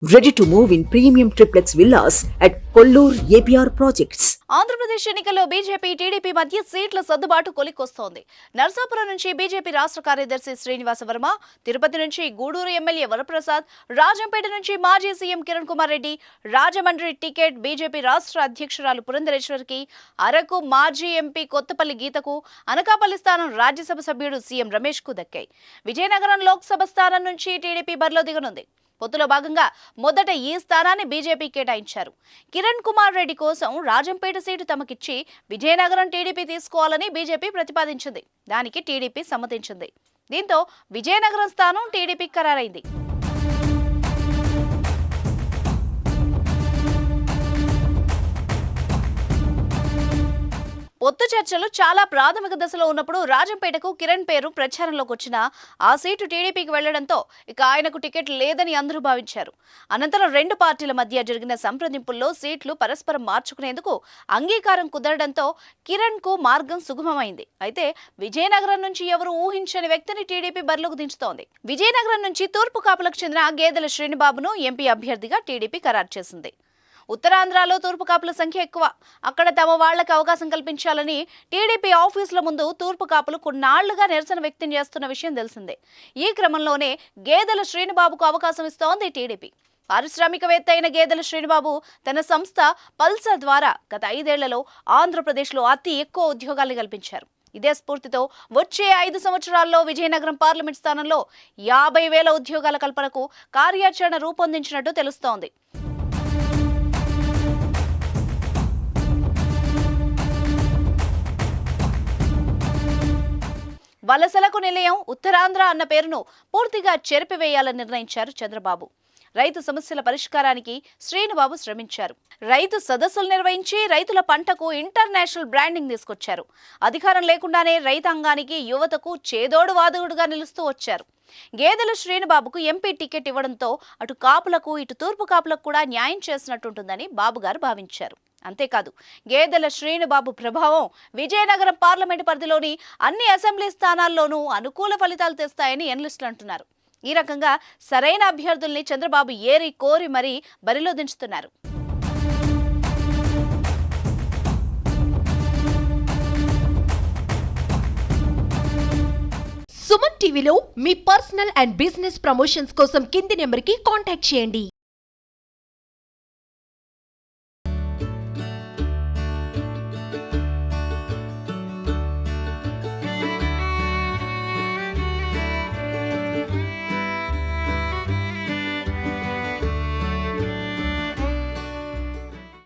Ready to move in premium triplex villas at Kollur APR projects. Andhra Pradesh ఎన్నికల్లో BJP TDP మధ్య సీట్ల సర్దుబాటు కొలిక్కొస్తోంది. నర్సాపురం నుంచి బీజేపీ రాష్ట్ర కార్యదర్శి శ్రీనివాస వర్మ, తిరుపతి నుంచి గూడూరు ఎమ్మెల్యే వరప్రసాద్, రాజంపేట నుంచి మాజీ CM Kiran Kumar Reddy, Rajahmundry ticket BJP రాష్ట్ర అధ్యక్షురాలు పురంధరేశ్వరికి, అరకు మాజీ ఎంపీ కొత్తపల్లి గీతకు, అనకాపల్లి స్థానం రాజ్యసభ సభ్యుడు సీఎం రమేష్ కు దక్కాయి. విజయనగరం లోక్సభ స్థానం నుంచి టీడీపీ బరిలో దిగనుంది. పొత్తులో భాగంగా మొదట ఈ స్థానాన్ని బీజేపీ కేటాయించారు. కిరణ్ కుమార్ రెడ్డి కోసం రాజంపేట సీటు తమకిచ్చి విజయనగరం టీడీపీ తీసుకోవాలని బీజేపీ ప్రతిపాదించింది. దానికి టీడీపీ సమ్మతించింది. దీంతో విజయనగరం స్థానం టీడీపీ ఖరారైంది. పొత్తు చర్చలు చాలా ప్రాథమిక దశలో ఉన్నప్పుడు రాజంపేటకు కిరణ్ పేరు ప్రచారంలోకి వచ్చిన ఆ సీటు టీడీపీకి వెళ్లడంతో ఇక ఆయనకు టికెట్ లేదని అందరూ భావించారు. అనంతరం రెండు పార్టీల మధ్య జరిగిన సంప్రదింపుల్లో సీట్లు పరస్పరం మార్చుకునేందుకు అంగీకారం కుదరడంతో కిరణ్ కు మార్గం సుగమమైంది. అయితే విజయనగరం నుంచి ఎవరు ఊహించని వ్యక్తిని టీడీపీ బరిలోకి దించుతోంది. విజయనగరం నుంచి తూర్పు కాపులకు చెందిన గేదెల శ్రీనిబాబును ఎంపీ అభ్యర్థిగా టీడీపీ ఖరారు చేసింది. ఉత్తరాంధ్రలో తూర్పు కాపుల సంఖ్య ఎక్కువ. అక్కడ తమ వాళ్లకు అవకాశం కల్పించాలని టీడీపీ ఆఫీసుల ముందు తూర్పు కాపులు కొన్నాళ్లుగా నిరసన వ్యక్తం చేస్తున్న విషయం తెలిసిందే. ఈ క్రమంలోనే గేదెల శ్రీనిబాబుకు అవకాశం ఇస్తోంది టీడీపీ. పారిశ్రామికవేత్త అయిన గేదెల శ్రీనిబాబు తన సంస్థ పల్సర్ ద్వారా గత 5 ఏళ్లలో ఆంధ్రప్రదేశ్లో అతి ఎక్కువ ఉద్యోగాలు కల్పించారు. ఇదే స్ఫూర్తితో వచ్చే 5 సంవత్సరాల్లో విజయనగరం పార్లమెంట్ స్థానంలో 50,000 ఉద్యోగాల కల్పనకు కార్యాచరణ రూపొందించినట్టు తెలుస్తోంది. వలసలకు నిలయం ఉత్తరాంధ్ర అన్న పేరును పూర్తిగా చెరిపివేయాలని నిర్ణయించారు చంద్రబాబు. రైతు సమస్యల పరిష్కారానికి శ్రీనుబాబు శ్రమించారు. రైతు సదస్సులు నిర్వహించి రైతుల పంటకు ఇంటర్నేషనల్ బ్రాండింగ్ తీసుకొచ్చారు. అధికారం లేకుండానే రైతాంగానికి యువతకు చేదోడు వాదోడుగా నిలుస్తూ వచ్చారు. గేదెల శ్రీనుబాబుకు ఎంపీ టికెట్ ఇవ్వడంతో అటు కాపులకు ఇటు తూర్పు కాపులకు కూడా న్యాయం చేసినట్టుంటుందని బాబుగారు భావించారు. అంతేకాదు, గేదెల శ్రీనుబాబు ప్రభావం విజయనగరం పార్లమెంటు పరిధిలోని అన్ని అసెంబ్లీ స్థానాల్లోనూ అనుకూల ఫలితాలు తెస్తాయని ఎనలిస్టులు అంటున్నారు. ఈ రకంగా సరైన అభ్యర్థుల్ని చంద్రబాబు ఏరి కోరి మరీ బరిలో దించుతున్నారు. సుమన్ టీవీలో మీ పర్సనల్ అండ్ బిజినెస్ ప్రమోషన్స్ కోసం కింది నెంబర్కి కాంటాక్ట్ చేయండి.